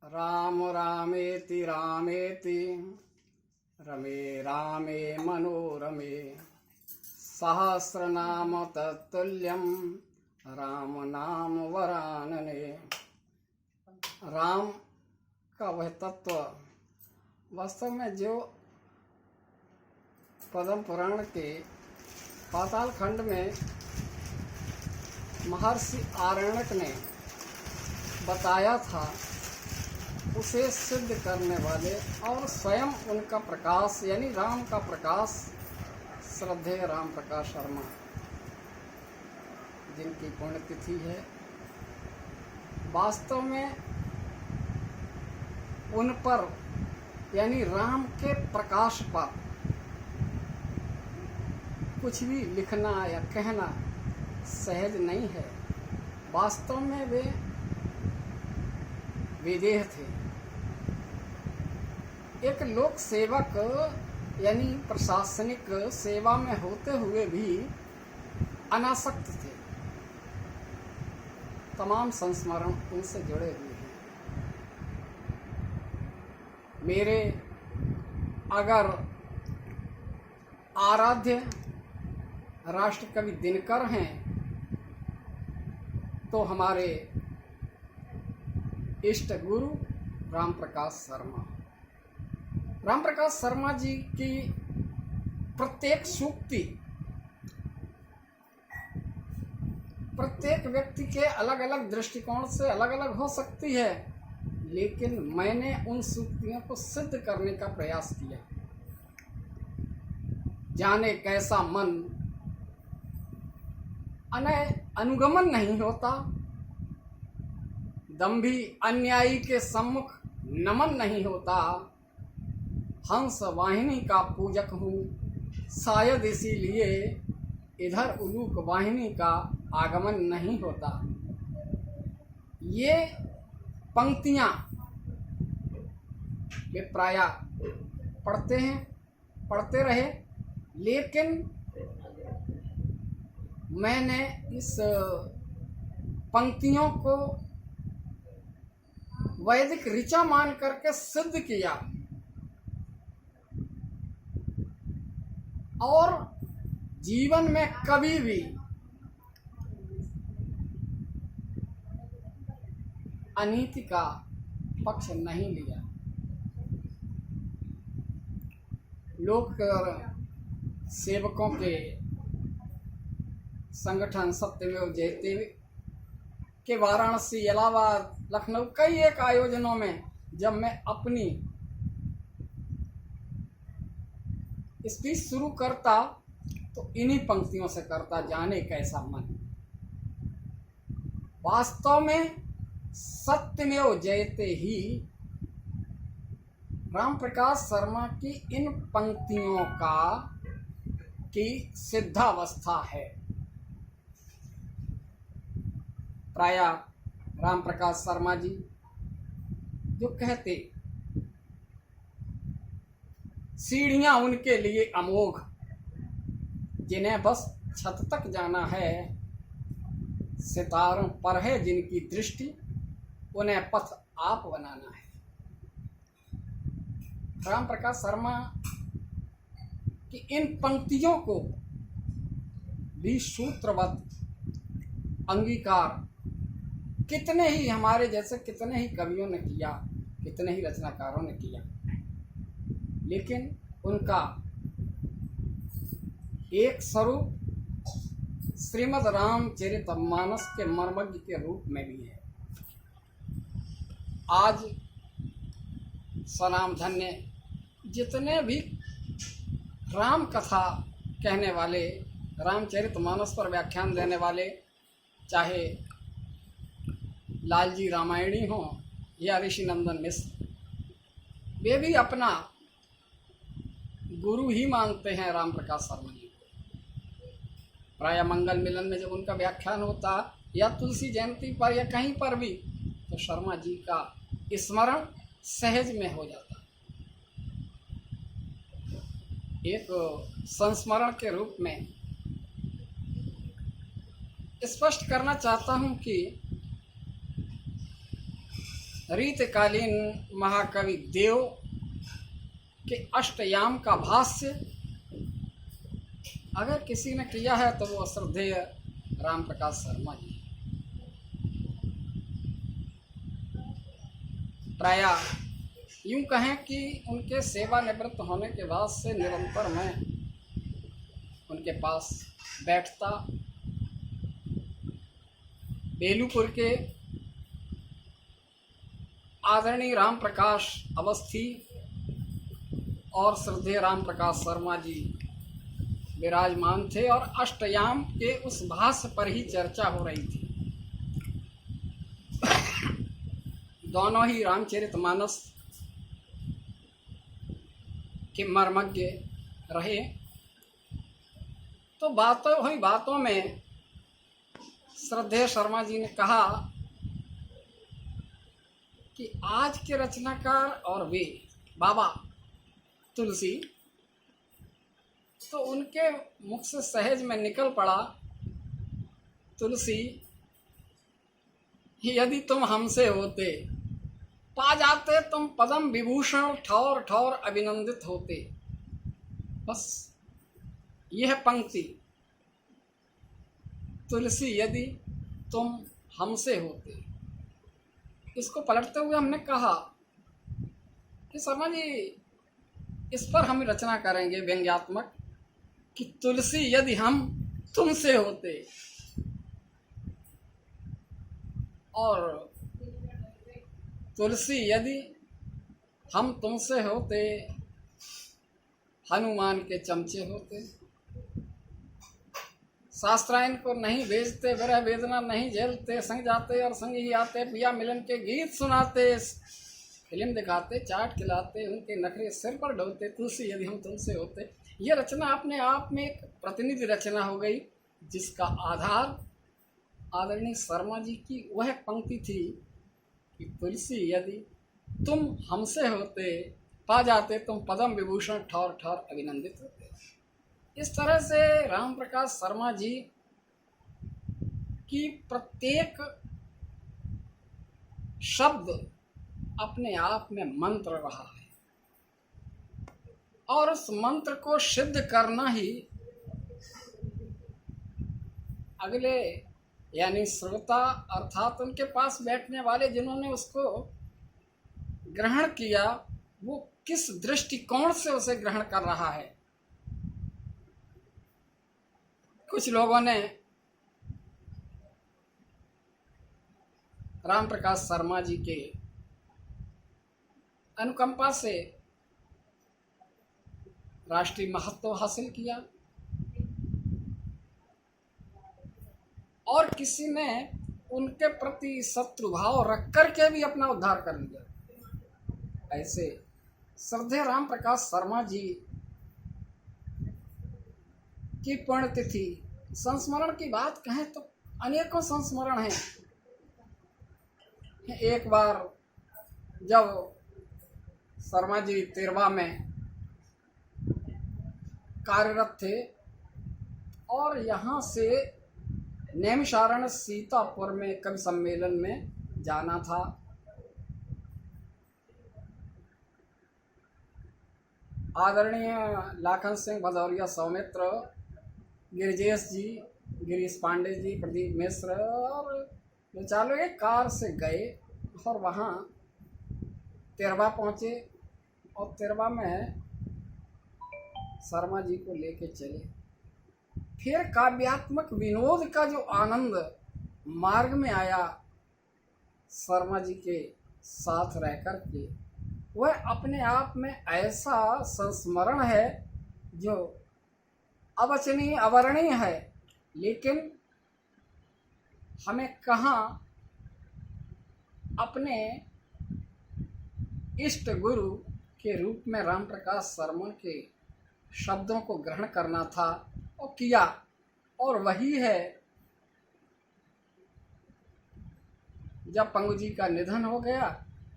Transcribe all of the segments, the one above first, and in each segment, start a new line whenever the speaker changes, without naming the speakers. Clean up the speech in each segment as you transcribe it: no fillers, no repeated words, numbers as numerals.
राम रामेति रामेति रमे रामे मनोरमे सहस्रनाम तत्तुल्यं राम नाम वरानने। राम का वह तत्व वास्तव में जो पद्म पुराण के पाताल खंड में महर्षि आरण्यक ने बताया था, उसे सिद्ध करने वाले और स्वयं उनका प्रकाश यानी राम का प्रकाश श्रद्धेय राम प्रकाश शर्मा, जिनकी पुण्यतिथि है, वास्तव में उन पर यानी राम के प्रकाश पर कुछ भी लिखना या कहना सहज नहीं है। वास्तव में वे विदेह थे, एक लोक सेवक यानी प्रशासनिक सेवा में होते हुए भी अनासक्त थे। तमाम संस्मरण उनसे जुड़े हुए हैं। मेरे अगर आराध्य राष्ट्र कवि दिनकर हैं तो हमारे इष्ट गुरु राम प्रकाश शर्मा। राम प्रकाश शर्मा जी की प्रत्येक सूक्ति प्रत्येक व्यक्ति के अलग अलग दृष्टिकोण से अलग अलग हो सकती है, लेकिन मैंने उन सूक्तियों को सिद्ध करने का प्रयास किया। जाने कैसा मन अनुगमन नहीं होता, दंभी अन्यायी के सम्मुख नमन नहीं होता। हंस वाहिनी का पूजक हूँ, शायद इसीलिए इधर उलूक वाहिनी का आगमन नहीं होता। ये पंक्तियाँ वे प्राय पढ़ते रहे, लेकिन मैंने इस पंक्तियों को वैदिक ऋचा मान करके सिद्ध किया और जीवन में कभी भी अनीति का पक्ष नहीं लिया। लोक सेवकों के संगठन सत्यमेव जयते के वाराणसी, इलाहाबाद, लखनऊ कई एक आयोजनों में जब मैं अपनी स्पीच शुरू करता तो इन्हीं पंक्तियों से करता। जाने कैसा मन, वास्तव में सत्यमेव जयते ही राम प्रकाश शर्मा की इन पंक्तियों की सिद्धावस्था है। प्राय राम प्रकाश शर्मा जी जो कहते, सीढ़ियां उनके लिए अमोघ, जिन्हें बस छत तक जाना है। सितारों पर है जिनकी दृष्टि, उन्हें पथ आप बनाना है। राम प्रकाश शर्मा की इन पंक्तियों को भी सूत्रबद्ध अंगीकार कितने ही हमारे जैसे कितने ही कवियों ने किया, कितने ही रचनाकारों ने किया, लेकिन उनका एक स्वरूप श्रीमद् रामचरितमानस के मर्मज्ञ के रूप में भी है। आज स्वनाम धन्य जितने भी राम कथा कहने वाले, रामचरितमानस पर व्याख्यान देने वाले, चाहे लालजी रामायणी हो या ऋषि नंदन मिश्र, वे भी अपना गुरु ही मानते हैं राम प्रकाश शर्मा जी को। प्राय मंगल मिलन में जब उनका व्याख्यान होता या तुलसी जयंती पर या कहीं पर भी, तो शर्मा जी का स्मरण सहज में हो जाता। एक संस्मरण के रूप में स्पष्ट करना चाहता हूं कि रीतकालीन महाकवि देव के अष्टयाम का भाष्य अगर किसी ने किया है तो वो श्रद्धेय राम प्रकाश शर्मा जी। प्रायः यूं कहें कि उनके सेवानिवृत्त होने के बाद से निरंतर मैं उनके पास बैठता। बेलूपुर के आदरणीय राम प्रकाश अवस्थी और श्रद्धेय राम प्रकाश शर्मा जी विराजमान थे और अष्टयाम के उस भाष्य पर ही चर्चा हो रही थी। दोनों ही रामचरितमानस के मर्मज्ञ रहे। तो बातों में श्रद्धेय शर्मा जी ने कहा कि आज के रचनाकार और वे बाबा तुलसी, तो उनके मुख से सहज में निकल पड़ा, तुलसी यदि तुम हमसे होते पा जाते तुम पद्म विभूषण, ठौर ठौर अभिनंदित होते। बस यह पंक्ति, तुलसी यदि तुम हमसे होते, इसको पलटते हुए हमने कहा कि शर्मा जी इस पर हम रचना करेंगे व्यंग्यात्मक कि तुलसी यदि हम तुमसे होते। और तुलसी यदि हम तुमसे होते, हनुमान के चमचे होते। शास्त्रायन को नहीं भेजते, विरह वेदना नहीं झेलते, संग जाते और संग ही आते, पिया मिलन के गीत सुनाते, फिल्म दिखाते, चाट खिलाते, उनके नखरे सिर पर ढोते। तुलसी यदि हम तुमसे होते। यह रचना अपने आप में एक प्रतिनिधि रचना हो गई, जिसका आधार आदरणीय शर्मा जी की वह पंक्ति थी कि तुलसी यदि तुम हमसे होते, पा जाते तुम पद्म विभूषण, ठौर ठौर अभिनंदित होते। इस तरह से राम प्रकाश शर्मा जी की प्रत्येक शब्द अपने आप में मंत्र रहा है और उस मंत्र को सिद्ध करना ही अगले यानी श्रोता अर्थात उनके पास बैठने वाले जिन्होंने उसको ग्रहण किया, वो किस दृष्टिकोण से उसे ग्रहण कर रहा है। कुछ लोगों ने राम प्रकाश शर्मा जी के अनुकंपा से राष्ट्रीय महत्व हासिल किया और किसी ने उनके प्रति शत्रुभाव रख करके भी अपना उद्धार कर लिया। ऐसे श्रद्धेय राम प्रकाश शर्मा जी की पुण्यतिथि संस्मरण की बात कहें तो अनेकों संस्मरण हैं। एक बार जब शर्मा जी तिरवा में कार्यरत थे और यहाँ से नैमिषारण्य सीतापुर में कवि सम्मेलन में जाना था, आदरणीय लाखन सिंह भदौरिया सौमित्र, गिरिजेश जी, गिरीश पांडे जी, प्रदीप मिश्र और चालू एक कार से गए और वहाँ तिरवा पहुँचे और तिरवा में शर्मा जी को लेके चले। फिर काव्यात्मक विनोद का जो आनंद मार्ग में आया शर्मा जी के साथ रह कर के, वह अपने आप में ऐसा संस्मरण है जो अवचनीय अवर्णीय है। लेकिन हमें कहाँ अपने इष्ट गुरु के रूप में राम प्रकाश शर्मा के शब्दों को ग्रहण करना था और किया, और वही है जब पंगु जी का निधन हो गया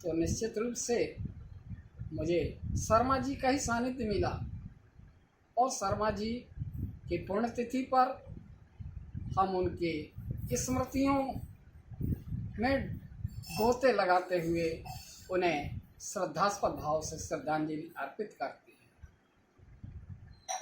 तो निश्चित रूप से मुझे शर्मा जी का ही सानिध्य मिला और शर्मा जी की पुण्यतिथि पर हम उनके स्मृतियों में गोते लगाते हुए उन्हें श्रद्धास्पद भाव से श्रद्धांजलि अर्पित करते हैं।